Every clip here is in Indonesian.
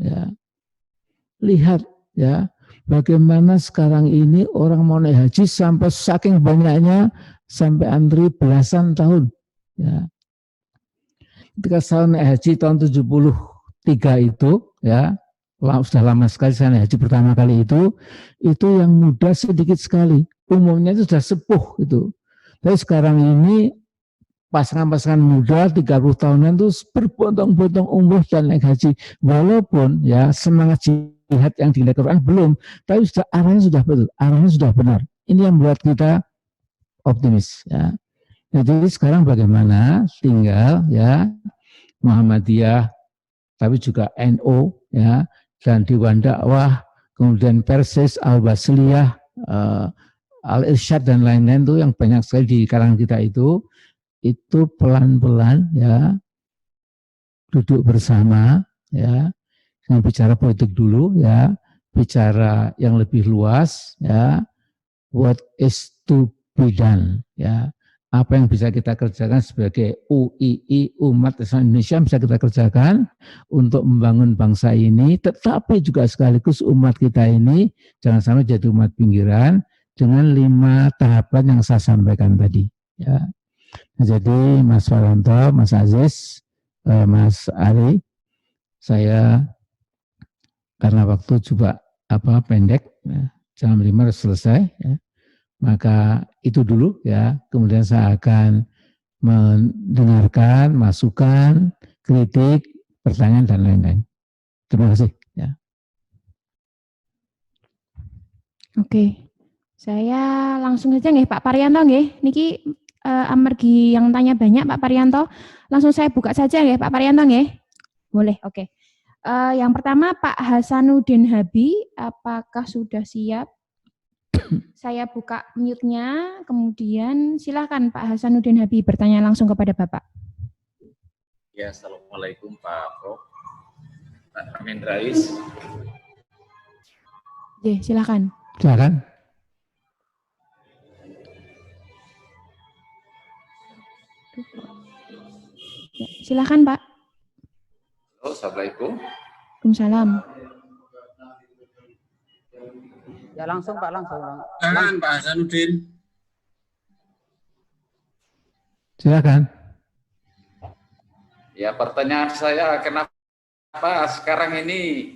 ya. Lihat ya, bagaimana sekarang ini orang mau naik haji sampai saking banyaknya sampai antri belasan tahun. Ya. Ketika saya naik haji tahun 73 itu, ya, sudah lama sekali saya naik haji pertama kali itu yang muda sedikit sekali. Umumnya itu sudah sepuh itu. Tapi sekarang ini pasangan-pasangan muda 30 tahunan itu berbondong-bondong umroh dan naik haji. Walaupun ya semangat jihad yang di Quran belum, tapi sudah arahnya sudah betul, arahnya sudah benar. Ini yang membuat kita optimis ya. Jadi sekarang bagaimana? Tinggal ya Muhammadiyah, tapi juga NU ya, dan Dewan Dakwah, kemudian Persis, Al-Basliyah, Al-Irsyad dan lain-lain itu yang banyak sekali di kalangan kita itu pelan-pelan ya duduk bersama ya, dengan bicara politik dulu ya, bicara yang lebih luas ya, what is to be done ya, apa yang bisa kita kerjakan sebagai UII, umat Islam Indonesia bisa kita kerjakan untuk membangun bangsa ini, tetapi juga sekaligus umat kita ini jangan sampai jadi umat pinggiran dengan 5 tahapan yang saya sampaikan tadi ya. Nah, jadi Mas Waranto, Mas Aziz, Mas Ari, saya karena waktu juga pendek ya, jam 5 harus selesai ya. Maka itu dulu ya, kemudian saya akan mendengarkan masukan, kritik, pertanyaan dan lain-lain. Terima kasih ya. Oke. Saya langsung saja nggih Pak Parianto nggih. Niki amargi yang tanya banyak Pak Parianto, langsung saya buka saja nggih Pak Parianto nggih. Boleh, oke. Yang pertama Pak Hasanuddin Habi, apakah sudah siap? Saya buka mute-nya, kemudian silakan Pak Hasanuddin Habi bertanya langsung kepada Bapak. Ya, Assalamualaikum Pak Prof. Pak Amin Rais. Ya, silakan. Silakan. Ya, silakan Pak. Halo, Assalamualaikum. Waalaikumsalam. Ya langsung Pak, langsung. Pak Hasanuddin. Silakan. Ya, pertanyaan saya kenapa sekarang ini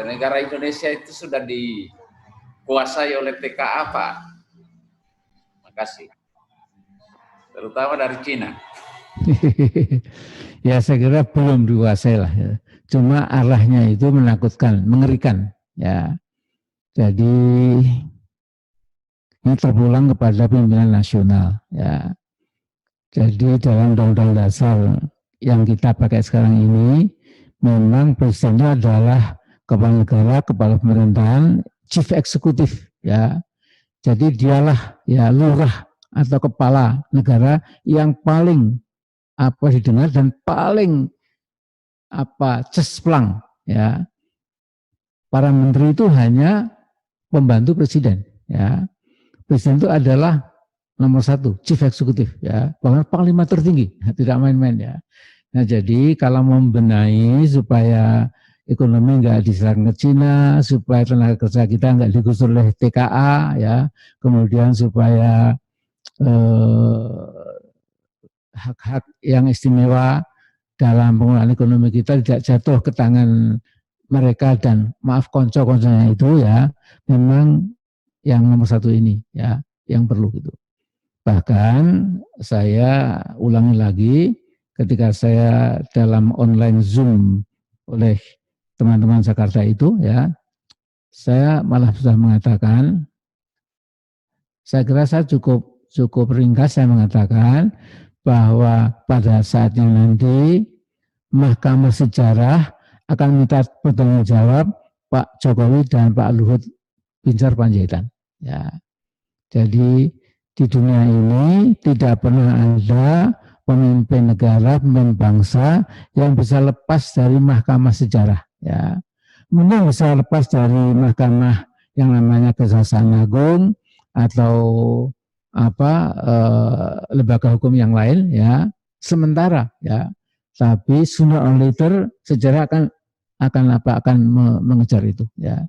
negara Indonesia itu sudah dikuasai oleh TKA Pak? Makasih. Terutama dari Cina. Ya saya kira belum dikuasai lah ya. Cuma arahnya itu menakutkan, mengerikan ya. Jadi ini terpulang kepada pimpinan nasional ya. Jadi dalam Undang-Undang Dasar yang kita pakai sekarang ini memang presidennya adalah kepala negara, kepala pemerintahan, chief eksekutif ya. Jadi dialah ya lurah atau kepala negara yang paling didengar dan paling cesplang ya. Para menteri itu hanya pembantu presiden ya. Presiden itu adalah nomor 1, chief eksekutif ya, bahkan panglima tertinggi, tidak main-main ya. Nah jadi kalau membenahi supaya ekonomi nggak diserang ke Cina, supaya tenaga kerja kita nggak digusur oleh TKA ya, kemudian supaya hak-hak yang istimewa dalam pengelolaan ekonomi kita tidak jatuh ke tangan mereka dan maaf konco-konconya itu ya, memang yang nomor 1 ini ya yang perlu gitu. Bahkan saya ulangi lagi ketika saya dalam online Zoom oleh teman-teman Jakarta itu ya, saya malah sudah mengatakan, saya kira saya cukup ringkas saya mengatakan bahwa pada saatnya nanti Mahkamah Sejarah akan minta pertanggung jawab Pak Jokowi dan Pak Luhut Binsar Panjaitan. Ya, jadi di dunia ini tidak pernah ada pemimpin negara, pemimpin bangsa yang bisa lepas dari Mahkamah Sejarah. Ya, mungkin bisa lepas dari Mahkamah yang namanya Kejaksaan Agung atau lembaga hukum yang lain ya sementara ya, tapi sooner or later sejarah akan akan mengejar itu ya.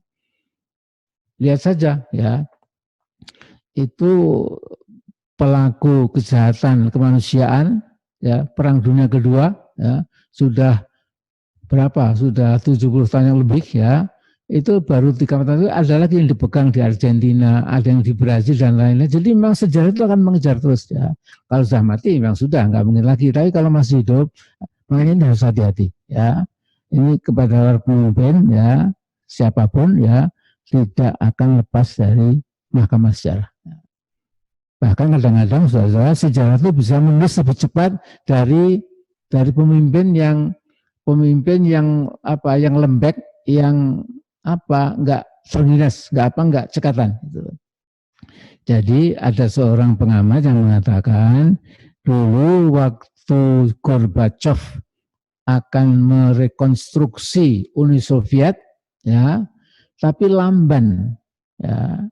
Lihat saja ya, itu pelaku kejahatan kemanusiaan ya, Perang Dunia Kedua ya, sudah berapa? Sudah 70 tahun yang lebih ya. Itu baru 3 tahun itu ada lagi yang dipegang di Argentina, ada yang di Brazil dan lain-lain. Jadi memang sejarah itu akan mengejar terus ya. Kalau sudah mati memang sudah nggak mungkin lagi. Tapi kalau masih hidup, makanya ini harus hati-hati ya. Ini kepada para pemimpin ya, siapapun ya, tidak akan lepas dari mahkamah sejarah. Bahkan kadang-kadang saudara, sejarah itu bisa menulis lebih cepat dari pemimpin yang lembek, yang nggak terginas, nggak cekatan. Gitu. Jadi ada seorang pengamat yang mengatakan dulu waktu Gorbachev akan merekonstruksi Uni Soviet, ya, tapi lamban, ya,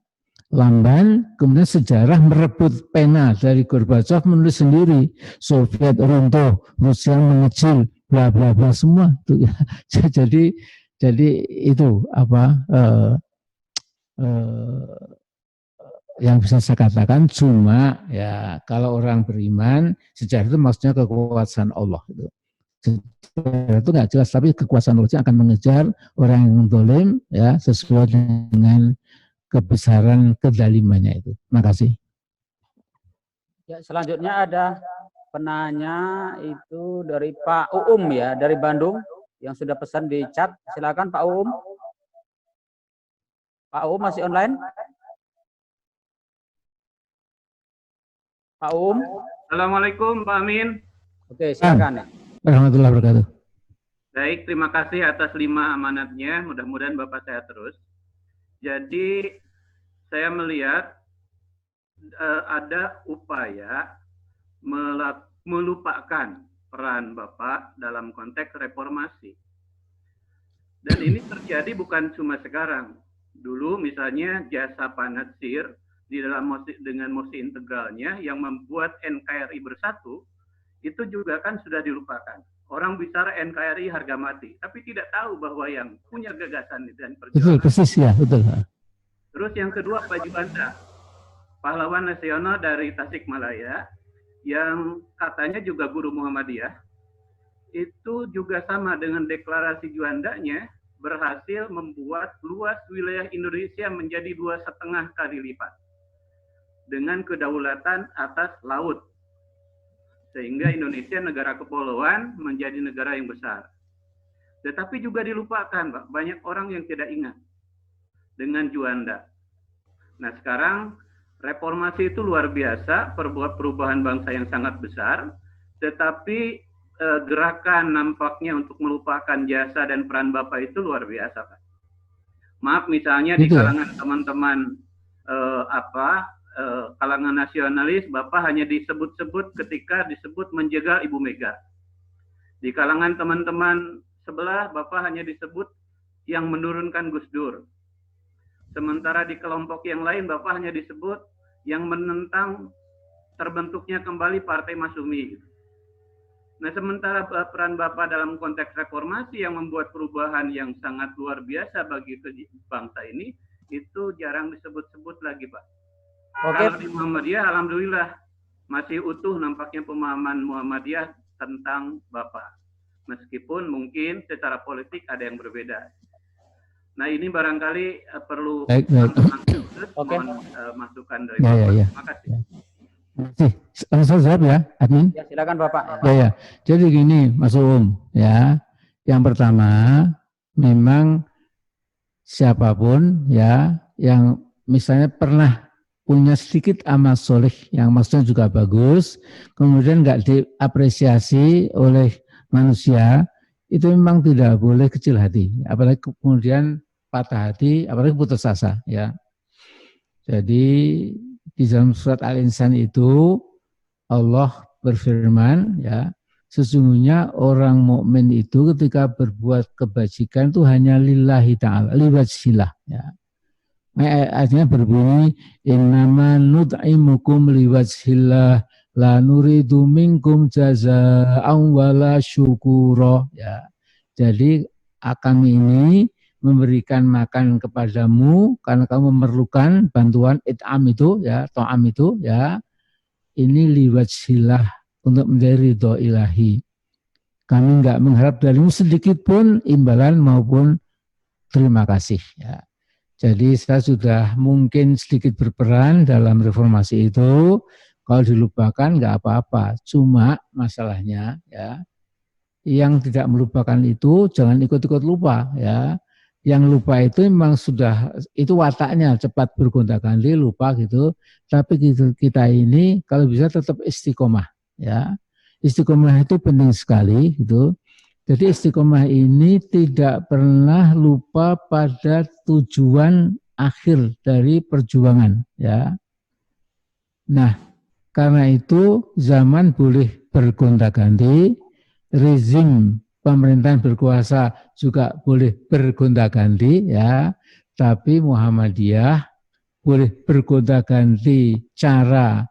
lamban. Kemudian sejarah merebut pena dari Gorbachev, menulis sendiri Soviet runtuh, Rusia mengecil, bla bla bla semua itu. Ya. Jadi itu yang bisa saya katakan. Cuma ya kalau orang beriman, sejarah itu maksudnya kekuasaan Allah itu. Sejarah itu nggak jelas, tapi kekuasaan Allah akan mengejar orang yang zalim ya, sesuai dengan kebesaran kedalimannya itu. Terima kasih. Ya, selanjutnya ada penanya itu dari Pak Uum ya, dari Bandung, yang sudah pesan di chat. Silakan Pak Uum. Pak Uum masih online? Pak Uum. Assalamualaikum Pak Amin. Oke, silakan. Warahmatullahi wabarakatuh. Baik, terima kasih atas 5 amanatnya. Mudah-mudahan Bapak sehat terus. Jadi saya melihat ada upaya melupakan peran Bapak dalam konteks reformasi. Dan ini terjadi bukan cuma sekarang. Dulu misalnya jasa Pak Natsir di dalam dengan mosi integralnya yang membuat NKRI bersatu, itu juga kan sudah dilupakan. Orang bicara NKRI harga mati, tapi tidak tahu bahwa yang punya gagasan dan perjuangan. Betul, persis ya, betul. Terus yang kedua Pak Juanda, pahlawan nasional dari Tasikmalaya, yang katanya juga guru Muhammadiyah, itu juga sama dengan deklarasi Juandanya, berhasil membuat luas wilayah Indonesia menjadi 2,5 kali lipat dengan kedaulatan atas laut, sehingga Indonesia negara kepulauan menjadi negara yang besar. Tetapi juga dilupakan, Pak, banyak orang yang tidak ingat dengan Juanda. Nah sekarang reformasi itu luar biasa, perubahan bangsa yang sangat besar, tetapi gerakan nampaknya untuk melupakan jasa dan peran Bapak itu luar biasa, Pak. Maaf misalnya di kalangan teman-teman kalangan nasionalis, Bapak hanya disebut-sebut ketika disebut menjegal Ibu Mega. Di kalangan teman-teman sebelah, Bapak hanya disebut yang menurunkan Gus Dur. Sementara di kelompok yang lain, Bapak hanya disebut yang menentang terbentuknya kembali Partai Masyumi. Nah, sementara peran Bapak dalam konteks reformasi yang membuat perubahan yang sangat luar biasa bagi bangsa ini, itu jarang disebut-sebut lagi, Pak. Oke. Kalau di Muhammadiyah, alhamdulillah masih utuh nampaknya pemahaman Muhammadiyah tentang Bapak. Meskipun mungkin secara politik ada yang berbeda. Nah ini barangkali perlu masukan dari Bapak. Terima kasih. Langsung jawab ya, admin. Ya, silakan Bapak. Ya. Jadi gini, Mas ya. Yang pertama, memang siapapun ya yang misalnya pernah punya sedikit amal soleh yang maksudnya juga bagus, kemudian nggak diapresiasi oleh manusia, itu memang tidak boleh kecil hati, apalagi kemudian patah hati, apalagi putus asa ya. Jadi di dalam surat Al-Insan itu Allah berfirman ya, sesungguhnya orang mukmin itu ketika berbuat kebajikan itu hanya lillahi ta'ala, liwajhillah ya. Artinya berbunyi innama nut'imukum liwajhillah la nuridu minkum jazaa'an wala syukura ya. Jadi kami ini memberikan makan kepadamu karena kamu memerlukan bantuan it'am itu ya, to'am itu ya, ini liwajhillah, untuk menjadi ridho ilahi. Kami enggak mengharap darimu sedikit pun imbalan maupun terima kasih ya. Jadi saya sudah mungkin sedikit berperan dalam reformasi itu. Kalau dilupakan enggak apa-apa. Cuma masalahnya ya, yang tidak melupakan itu jangan ikut-ikut lupa ya. Yang lupa itu memang sudah, itu wataknya cepat bergonta-ganti, lupa gitu. Tapi kita ini kalau bisa tetap istiqomah ya. Istiqomah itu penting sekali gitu. Jadi istiqomah ini tidak pernah lupa pada tujuan akhir dari perjuangan ya. Nah, karena itu zaman boleh bergonta-ganti, rezim pemerintahan berkuasa juga boleh bergonta-ganti ya, tapi Muhammadiyah boleh bergonta-ganti cara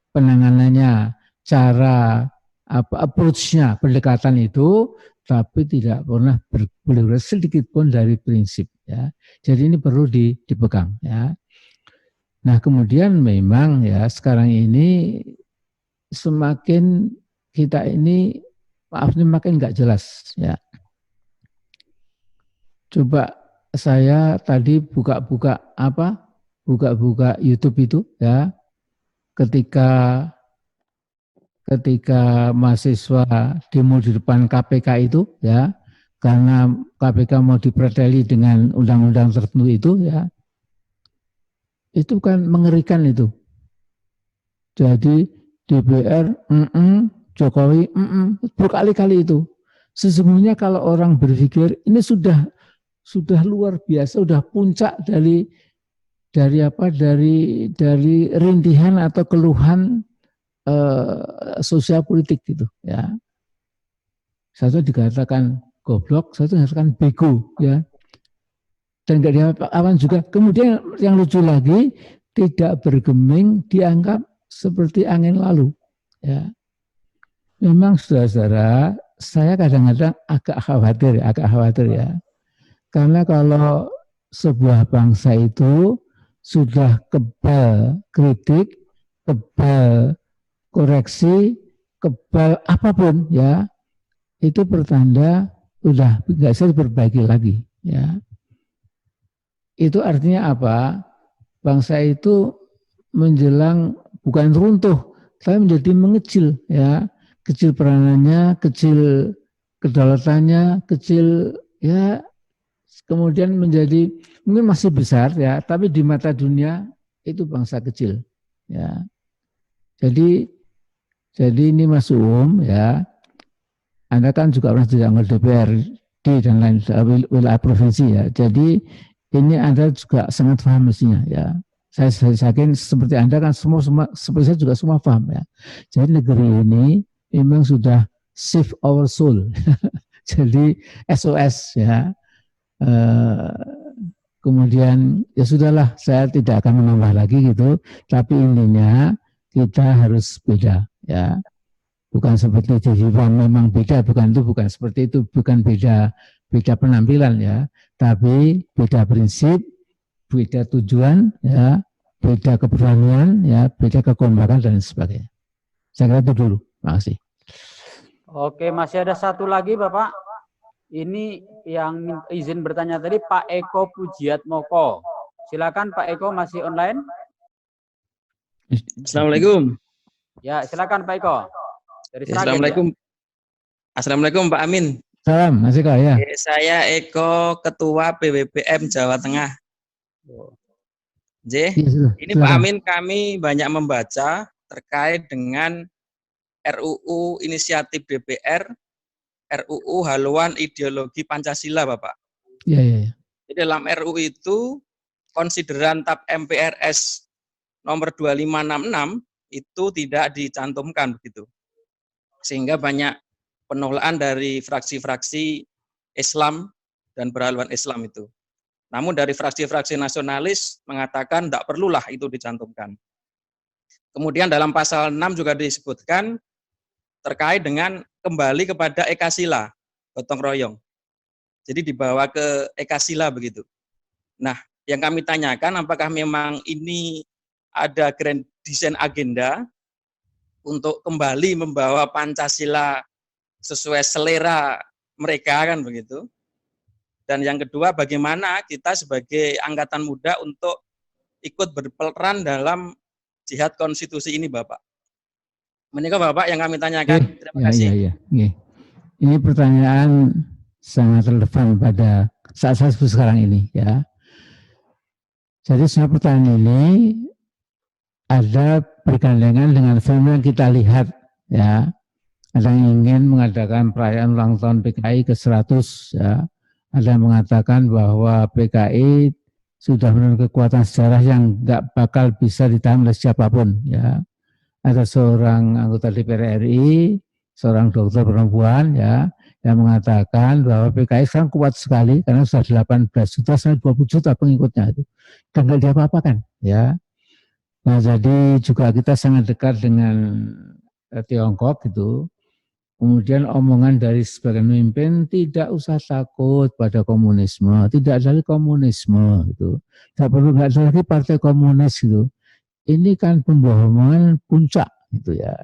penanganannya, cara approach-nya, pendekatan itu, tapi tidak pernah boleh sedikit pun dari prinsip ya. Jadi ini perlu dipegang ya. Nah, kemudian memang ya sekarang ini semakin kita ini maaf nih makin nggak jelas ya. Coba saya tadi buka-buka YouTube itu ya, ketika mahasiswa demo di depan KPK itu ya, karena KPK mau diperdali dengan undang-undang tertentu itu ya, itu kan mengerikan itu. Jadi DPR, Jokowi, berkali-kali itu. Sesungguhnya kalau orang berpikir ini sudah luar biasa, sudah puncak dari rintihan atau keluhan sosial politik gitu ya. Satu dikatakan goblok, satu dikatakan bego ya. Dan enggak diapa-apakan juga. Kemudian yang lucu lagi, tidak bergeming dianggap seperti angin lalu ya. Memang saudara-saudara, saya kadang-kadang agak khawatir ya. Karena kalau sebuah bangsa itu sudah kebal kritik, kebal koreksi, kebal apapun ya, itu pertanda udah nggak bisa diperbaiki lagi ya. Itu artinya apa? Bangsa itu menjelang bukan runtuh, tapi menjadi mengecil ya. Kecil peranannya, kecil kedaulatannya, kecil ya, kemudian menjadi mungkin masih besar ya, tapi di mata dunia itu bangsa kecil ya. Jadi ini Mas ya, Anda kan juga pernah jadi anggota DPRD dan lain wilayah provinsi ya. Jadi ini Anda juga sangat paham mestinya ya. Saya yakin seperti Anda kan seperti saya juga semua paham ya. Jadi negeri ini memang sudah save our soul. Jadi SOS ya. Kemudian ya sudahlah, saya tidak akan menambah lagi gitu. Tapi intinya kita harus beda ya. Bukan seperti TV One memang beda, bukan seperti itu, bukan beda penampilan ya, tapi beda prinsip, beda tujuan ya, beda keberanian ya, beda kekompakan dan sebagainya. Saya kira itu dulu. Terima kasih. Oke, masih ada satu lagi Bapak. Ini yang izin bertanya tadi Pak Eko Pujiatmoko. Silakan Pak Eko, masih online? Assalamualaikum. Ya, silakan Pak Eko. Dari Assalamualaikum. Ya. Assalamualaikum Pak Amin. Salam, Mas Eko ya. Saya Eko, Ketua PWBM Jawa Tengah. Ini Pak Amin, kami banyak membaca terkait dengan RUU inisiatif DPR, RUU haluan ideologi Pancasila, Bapak. Iya. Jadi dalam RUU itu konsideran TAP MPRS nomor 2566 itu tidak dicantumkan begitu. Sehingga banyak penolakan dari fraksi-fraksi Islam dan berhaluan Islam itu. Namun dari fraksi-fraksi nasionalis mengatakan tidak perlulah itu dicantumkan. Kemudian dalam pasal 6 juga disebutkan terkait dengan kembali kepada Ekasila, gotong royong. Jadi dibawa ke Ekasila begitu. Nah, yang kami tanyakan apakah memang ini ada grand design agenda untuk kembali membawa Pancasila sesuai selera mereka kan begitu. Dan yang kedua, bagaimana kita sebagai angkatan muda untuk ikut berperan dalam jihad konstitusi ini, Bapak. Menikah Bapak yang kami tanyakan. Terima kasih. Ya. Ini pertanyaan sangat relevan pada saat sekarang ini, ya. Jadi semua pertanyaan ini ada bergandengan dengan film yang kita lihat, ya. Ada yang ingin mengadakan perayaan ulang tahun PKI ke-100, ya. Ada yang mengatakan bahwa PKI sudah menurut kekuatan sejarah yang nggak bakal bisa ditahan oleh siapapun, ya. Ada seorang anggota DPR RI, seorang dokter perempuan, ya, yang mengatakan bahwa PKI sekarang kuat sekali karena sudah 18 juta sampai 20 juta pengikutnya itu, dan nggak diapa-apakan, ya. Nah, jadi juga kita sangat dekat dengan Tiongkok gitu. Kemudian omongan dari sebagian pemimpin, tidak usah takut pada komunisme, tidak ada lagi komunisme gitu, nggak ada lagi partai komunis gitu. Ini kan pembohongan puncak gitu, ya.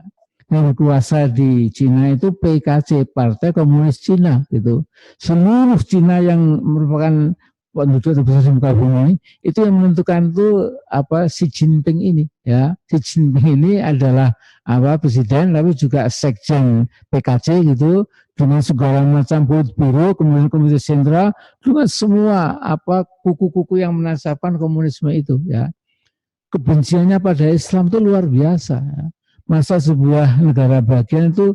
Yang berkuasa di Cina itu PKC, Partai Komunis Cina gitu. Seluruh Cina yang merupakan penduduk terbesar di muka bumi itu yang menentukan itu Xi Jinping ini, ya. Xi Jinping ini adalah presiden tapi juga sekjen PKC gitu, dengan segala macam politburo, kemudian komite sentral, dengan semua kuku-kuku yang menasabkan komunisme itu, ya. Kebenciannya pada Islam itu luar biasa, ya. Masa sebuah negara bagian itu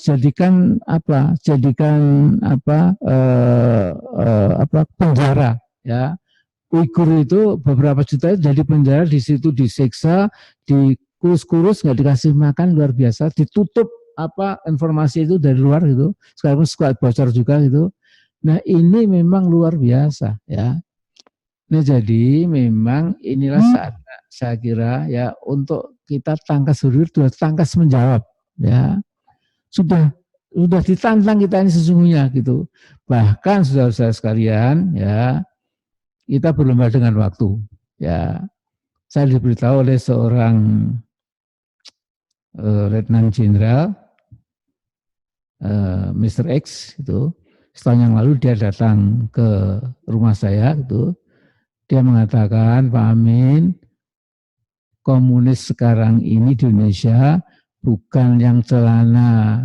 jadikan penjara, ya. Uighur itu beberapa juta itu jadi penjara, di situ disiksa, dikurus-kurus, nggak dikasih makan, luar biasa, ditutup informasi itu dari luar gitu, sekarang suka bocor juga gitu. Nah, ini memang luar biasa, ya. Nah, jadi memang inilah saatnya saya kira, ya, untuk kita tangkas berdiri, tangkas menjawab, ya. Sudah ditantang kita ini sesungguhnya gitu. Bahkan saudara-saudara sekalian, ya, kita berlomba dengan waktu, ya. Saya diberitahu oleh seorang Letnan Jenderal Mr. X itu, setahun yang lalu dia datang ke rumah saya gitu. Dia mengatakan, Pak Amin, komunis sekarang ini di Indonesia bukan yang celana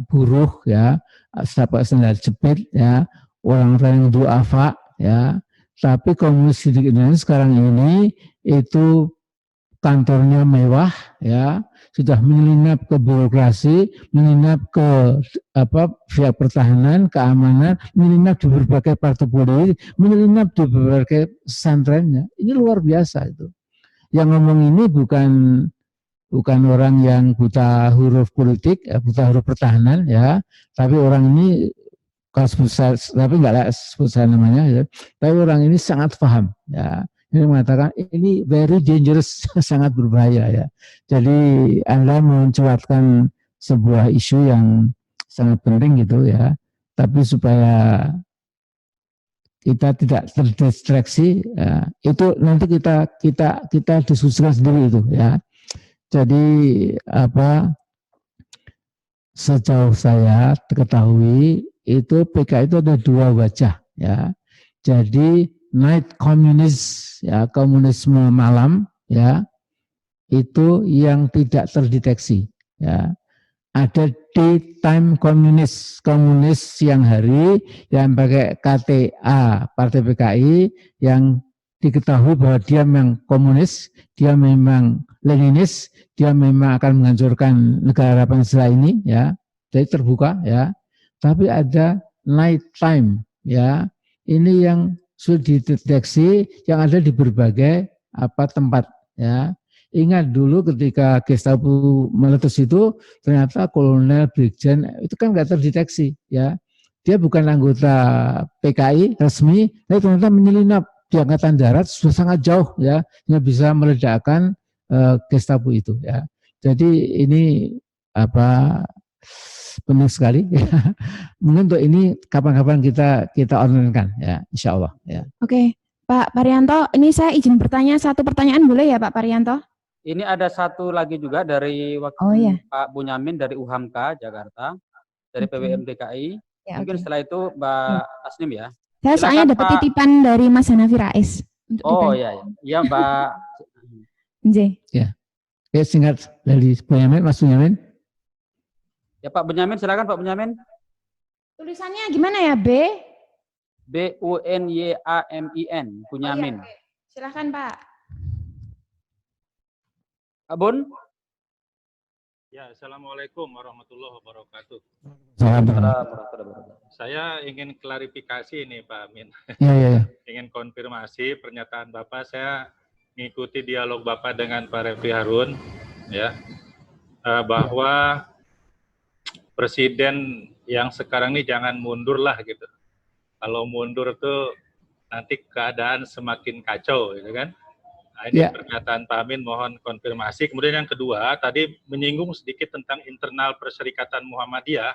buruh, ya, sandal jepit, ya, orang-orang yang duafa, ya, tapi komunis di Indonesia sekarang ini itu kantornya mewah, ya, sudah menyelinap ke birokrasi, menyelinap ke pihak pertahanan, keamanan, menyelinap di berbagai partai politik, menyelinap di berbagai pesantrennya. Ini luar biasa itu. Yang ngomong ini bukan orang yang buta huruf politik, buta huruf pertahanan, ya, tapi orang ini kalau tapi nggak sebut saya namanya, ya, tapi orang ini sangat paham, ya. Ini mengatakan ini very dangerous, sangat berbahaya, ya. Jadi Anda mencuatkan sebuah isu yang sangat penting gitu, ya. Tapi supaya kita tidak terdistraksi, ya, itu nanti kita diskusikan sendiri itu, ya. Jadi sejauh saya ketahui itu PKI itu ada dua wajah, ya. Jadi night communist, ya, komunisme malam, ya, itu yang tidak terdeteksi, ya. Ada daytime komunis siang hari yang pakai KTA Partai PKI, yang diketahui bahwa dia memang komunis, dia memang Leninis, dia memang akan menghancurkan negara Pancasila ini, ya. Jadi terbuka, ya. Tapi ada night time, ya. Ini yang sudah dideteksi, yang ada di berbagai tempat, ya. Ingat dulu ketika Gestapo meletus itu, ternyata kolonel, brigjen itu kan nggak terdeteksi, ya. Dia bukan anggota PKI resmi, tapi ternyata menyelinap di angkatan darat sudah sangat jauh, ya, yang bisa meledakkan Gestapo itu, ya. Jadi ini penting sekali. Mungkin untuk ini kapan-kapan kita online-kan ya, insya Allah. Ya. Oke, Pak Parianto, ini saya izin bertanya satu pertanyaan boleh ya Pak Parianto? Ini ada satu lagi juga dari Pak Bunyamin dari UHAMKA Jakarta, dari PWM DKI. Ya, mungkin setelah itu Mbak Tasnim ya. Saya soalnya dapat titipan dari Mas Hanafi Rais. Oh iya, iya Mbak. Ya. Ya, singkat dari Bunyamin, Mas Bunyamin. Ya Pak Bunyamin, silakan Pak Bunyamin. Tulisannya gimana ya, B? B-U-N-Y-A-M-I-N, Bunyamin. Oh, iya, silakan Pak. Pak Bun. Ya, Assalamualaikum warahmatullahi wabarakatuh. Saya ingin klarifikasi ini Pak Amin. Ya. Ingin konfirmasi pernyataan Bapak, saya mengikuti dialog Bapak dengan Pak Refli Harun, ya, bahwa Presiden yang sekarang ini jangan mundur lah gitu. Kalau mundur tuh nanti keadaan semakin kacau, gitu kan? Nah, ini pernyataan Pak Amin, mohon konfirmasi. Kemudian yang kedua, tadi menyinggung sedikit tentang internal Perserikatan Muhammadiyah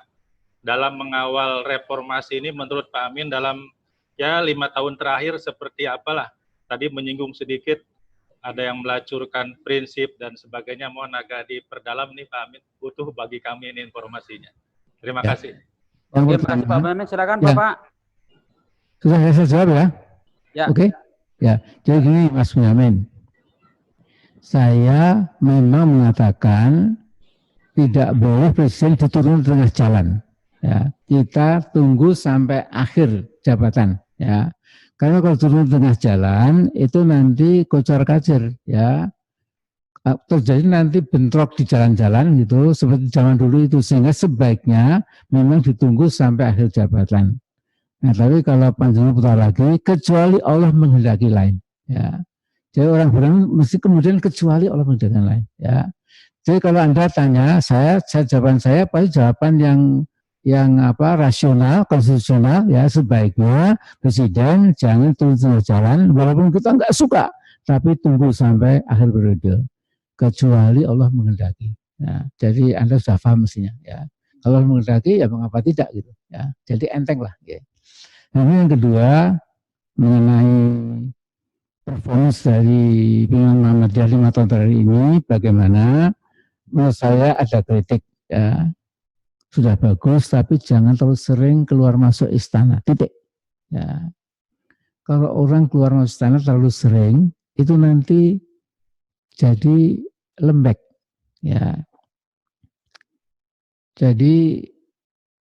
dalam mengawal reformasi ini. Menurut Pak Amin dalam 5 tahun terakhir seperti apalah? Tadi menyinggung sedikit, ada yang melacurkan prinsip dan sebagainya. Mohon agak diperdalam nih Pak Amin, butuh bagi kami ini informasinya. Terima kasih. Terima kasih Pak Amin, silakan Bapak. Sudah saya jawab ya? Ya. Oke. Ya, jadi gini Mas Bunyamin. Saya memang mengatakan tidak boleh presiden diturunkan di tengah jalan. Ya, kita tunggu sampai akhir jabatan. Ya, karena kalau turun di tengah jalan itu nanti kocar-kacir. Ya, terjadi nanti bentrok di jalan-jalan gitu seperti zaman dulu itu, sehingga sebaiknya memang ditunggu sampai akhir jabatan. Nah, tapi kalau panjang putar lagi, kecuali Allah menghendaki lain. Ya. Jadi orang bilang mesti kemudian kecuali Allah menghendaki lain. Ya. Jadi kalau Anda tanya, jawaban saya pasti jawaban yang rasional, konstitusional. Ya, sebaiknya presiden jangan turun tengah jalan, walaupun kita nggak suka, tapi tunggu sampai akhir periode. Kecuali Allah menghendaki. Ya. Jadi Anda sudah paham mestinya. Ya. Kalau menghendaki, ya mengapa tidak gitu. Ya. Jadi enteng lah. Ya. Nah, yang kedua mengenai performance dari pimpinan Muhammadiyah 5 tahun terakhir ini, bagaimana? Menurut saya ada kritik, ya, sudah bagus, tapi jangan terlalu sering keluar masuk istana. Titik. Ya. Kalau orang keluar masuk istana terlalu sering, itu nanti jadi lembek. Ya. Jadi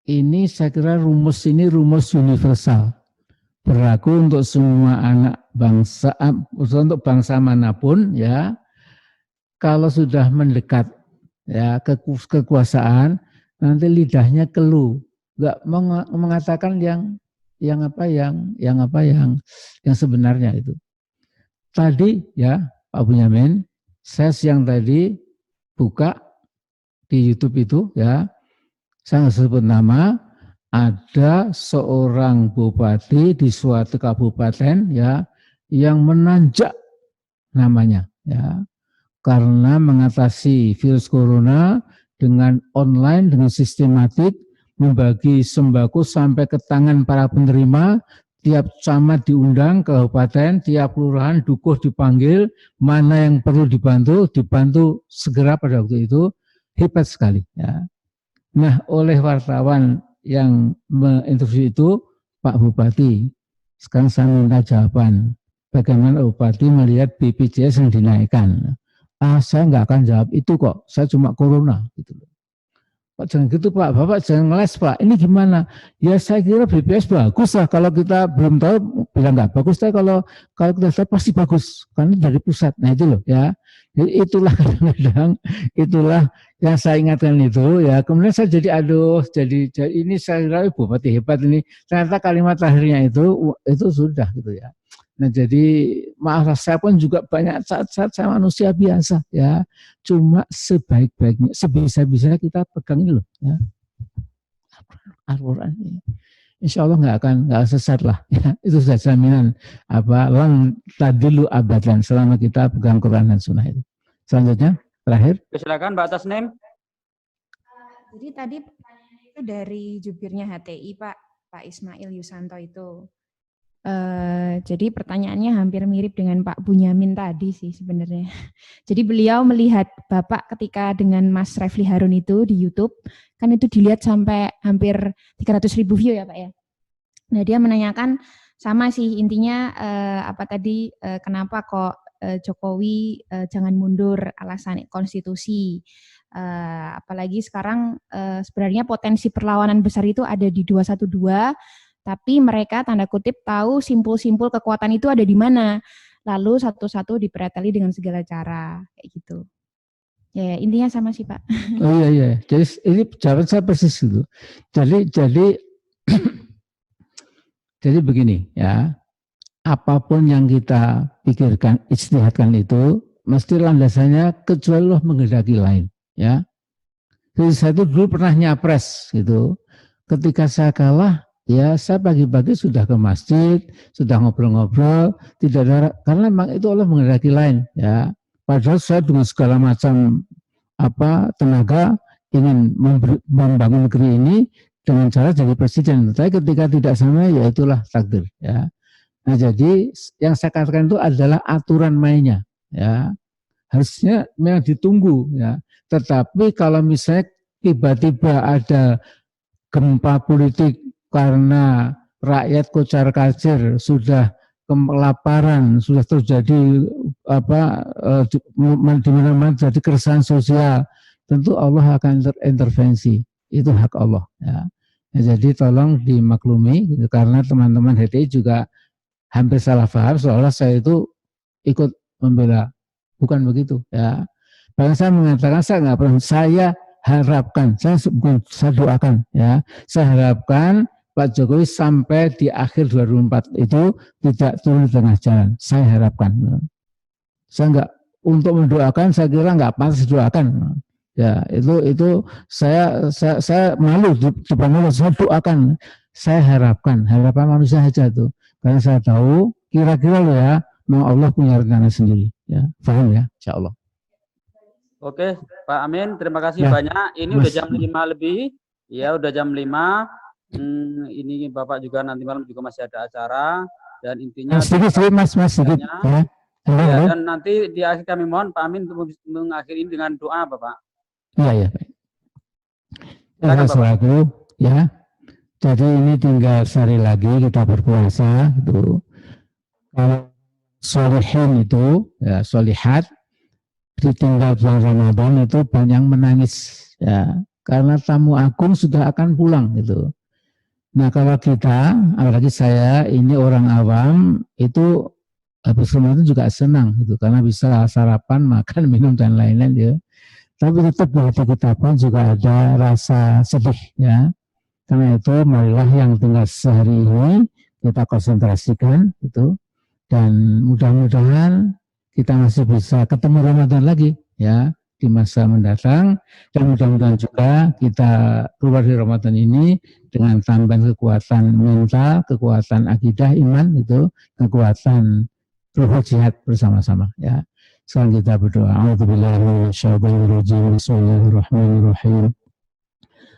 ini saya kira rumus universal, berlaku untuk semua anak bangsa, untuk bangsa manapun. Ya, kalau sudah mendekat ya kekuasaan, nanti lidahnya keluh, nggak mengatakan yang sebenarnya itu. Tadi ya Pak Bunyamin, saya siang tadi buka di YouTube itu ya. Saya nggak sebut nama, ada seorang bupati di suatu kabupaten ya yang menanjak namanya ya karena mengatasi virus corona dengan online, dengan sistematik, membagi sembako sampai ke tangan para penerima. Tiap camat diundang ke kabupaten, tiap kelurahan dukuh dipanggil, mana yang perlu dibantu segera pada waktu itu. Hebat sekali ya. Nah, oleh wartawan yang menginterview itu, Pak Bupati, sekarang saya minta jawaban. Bagaimana Bupati melihat BPJS yang dinaikkan? Saya nggak akan jawab itu kok, saya cuma corona. Gitu. Pak jangan gitu Pak, Bapak jangan ngeles Pak, ini gimana? Ya saya kira BPJS bagus lah, kalau kita belum tahu bilang nggak bagus, tapi kalau kita tahu pasti bagus, karena dari pusat. Nah itu loh ya. Jadi itulah kadang-kadang, itulah yang saya ingatkan itu ya. Kemudian saya jadi jadi ini saya kira Bupati hebat ini. Ternyata kalimat terakhirnya itu sudah gitu ya. Nah jadi maaf saya pun juga banyak saat-saat saya manusia biasa ya. Cuma sebaik-baiknya, sebisa-bisanya kita pegang ini loh ya. Al-Quran ini. Insya Allah nggak sesat lah. Ya. Itu sudah jaminan lang tadilu abadan selama kita pegang Quran dan Sunnah itu. Selanjutnya terakhir. Silakan Mbak Tasnim. Jadi tadi pertanyaannya itu dari jubirnya HTI Pak Ismail Yusanto itu. Jadi pertanyaannya hampir mirip dengan Pak Bunyamin tadi sih sebenarnya. Jadi beliau melihat Bapak ketika dengan Mas Refli Harun itu di YouTube, kan itu dilihat sampai hampir 300.000 view ya Pak ya. Nah dia menanyakan sama sih intinya kenapa kok Jokowi jangan mundur alasan konstitusi. Apalagi sekarang sebenarnya potensi perlawanan besar itu ada di 212, tapi mereka tanda kutip tahu simpul-simpul kekuatan itu ada di mana. Lalu satu-satu dipreteli dengan segala cara kayak gitu. Ya intinya sama sih Pak. Oh iya. Jadi ini jawaban saya persis itu. Jadi begini ya. Apapun yang kita pikirkan, ijtihadkan itu mesti landasannya kecuali Allah menghendaki lain, ya. Jadi saya itu dulu pernah nyapres gitu. Ketika saya kalah, ya saya pagi-pagi sudah ke masjid, sudah ngobrol-ngobrol, tidak ada, karena memang itu Allah menghendaki lain, ya. Padahal saya dengan segala macam tenaga ingin membangun negeri ini dengan cara jadi presiden. Tapi ketika tidak sama, ya itulah takdir, ya. Nah jadi yang saya katakan itu adalah aturan mainnya, ya harusnya memang ditunggu, ya. Tetapi kalau misalnya tiba-tiba ada gempa politik karena rakyat kocar-kacir sudah kelaparan, sudah terjadi di mana-mana jadi keresahan sosial, tentu Allah akan intervensi, itu hak Allah, ya. Nah, jadi tolong dimaklumi, gitu, karena teman-teman HTI juga hampir salah paham seolah saya itu ikut membela, bukan begitu, ya. Bahkan saya mengatakan saya nggak pernah, saya harapkan, saya doakan, ya, saya harapkan Pak Jokowi sampai di akhir 2024 itu tidak turun di tengah jalan, saya harapkan. Saya nggak, untuk mendoakan saya kira nggak pantas doakan, ya, itu saya malu di depan Allah, saya doakan, saya harapkan, harapan manusia saja tuh. Karena saya tahu kira-kira loh ya, memang Allah punya rencana sendiri, ya, paham ya, insya Allah. Oke, Pak Amin, terima kasih Ya, banyak. Ini Mas. udah jam 5 lebih, ya udah jam 5. Ini Bapak juga nanti malam juga masih ada acara dan intinya. Sedikit Mas, sedikit. Ya. Ya, dan nanti di akhir kami mohon Pak Amin untuk mengakhiri dengan doa, Bapak. Iya. Silakan, ya. Jadi ini tinggal sehari lagi kita berpuasa itu. Kalau solihin itu, ya solihat, ditinggal bulan Ramadan itu banyak menangis, ya. Karena tamu agung sudah akan pulang gitu. Nah kalau kita, apalagi saya ini orang awam, itu habis Ramadan juga senang gitu, karena bisa sarapan, makan, minum dan lain-lain ya. Tapi tetap di hati kita pun juga ada rasa sedih, ya. Karena itu marilah yang tinggal sehari ini kita konsentrasikan gitu, dan mudah-mudahan kita masih bisa ketemu Ramadan lagi, ya, di masa mendatang, dan mudah-mudahan juga kita keluar dari Ramadan ini dengan tambahan kekuatan mental, kekuatan akidah, iman gitu, kekuatan ruh jihad bersama-sama, ya. Sekarang kita berdoa. A'udzubillahi minasyaitonir rajim. Bismillahirrahmanirrahim.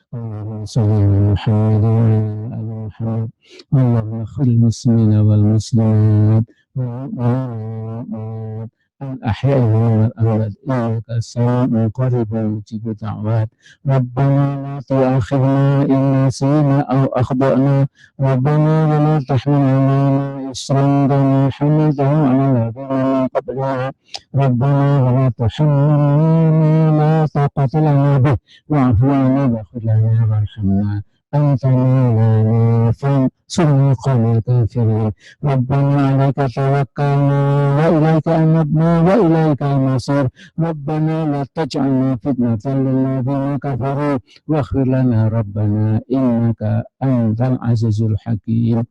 اللهم صل على محمد وعلى آل محمد اللهم اغفر للمسلمين والمسلمات والمؤمنين الأحياء والأموات إنك سميع قريب مجيب الدعوات ربنا لا تؤاخذنا إن نسينا أو أخطأنا ربنا ولا تحمل علينا إصرا كما حملته على الذين من قبلنا ربنا ولا تحملنا ما لا طاقة لنا به واعف عنا واغفر لنا وارحمنا أنت مولانا فانصرنا قوم الكافرين ربنا عليك توكلنا وإليك أنبنا وإليك المصير ربنا لا تجعلنا فتنة للذين كفروا واغفر لنا ربنا إنك أنت العزيز الحكيم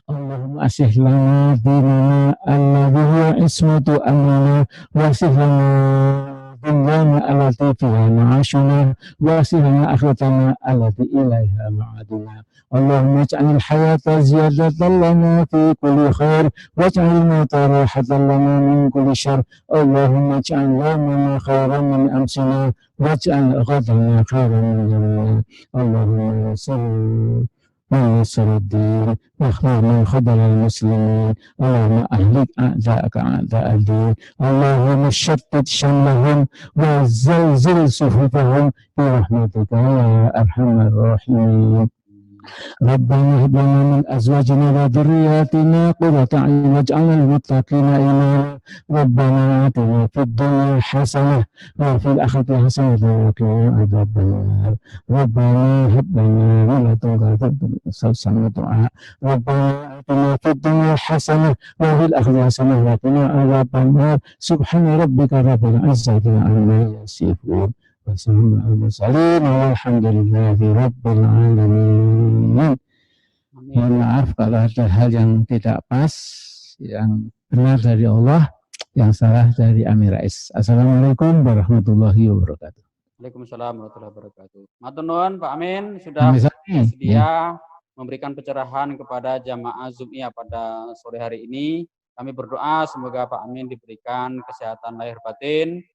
اللهم أصلح لنا ديننا الذي هو عصمة أمرنا واصلح لنا دنيانا التي فيها معاشنا ويسر لنا آخرتنا التي إليها معادنا. اللهم اجعل الحياة زيادة لنا في كل خير واجعل الموت راحة لنا من كل شر. اللهم اجعل يومنا خيرا من أمسنا واجعل غدنا خيرا من يومنا. اللهم صل من نصر الدين واخذل من خذل المسلمين. اللهم أهلك أعداءك أعداء الدين. اللهم شتت شملهم وزلزل صفوفهم برحمتك يا أرحم الراحمين. ربنا هب لنا من أزواجنا وذرياتنا قرة أعين واجعلنا للمتقين إماما. ربنا آتنا في الدنيا حسنة وفي الآخرة حسنة وقنا عذاب النار. ربنا هب لنا من لدنك رحمة دعاء. ربنا آتنا في الدنيا حسنة وفي الآخرة حسنة وقنا عذاب النار. سبحان ربك رب العزة عما يصفون وسلام على المرسلين والحمد لله rabbil alamin. Mohon maaf kalau ada hal yang tidak pas, yang benar dari Allah, yang salah dari Amir Rais. Assalamualaikum warahmatullahi wabarakatuh. Waalaikumsalam warahmatullahi wabarakatuh. Matur nuwun Pak Amin sudah bersedia memberikan pencerahan kepada jamaah Zoomia pada sore hari ini. Kami berdoa semoga Pak Amin diberikan kesehatan lahir batin,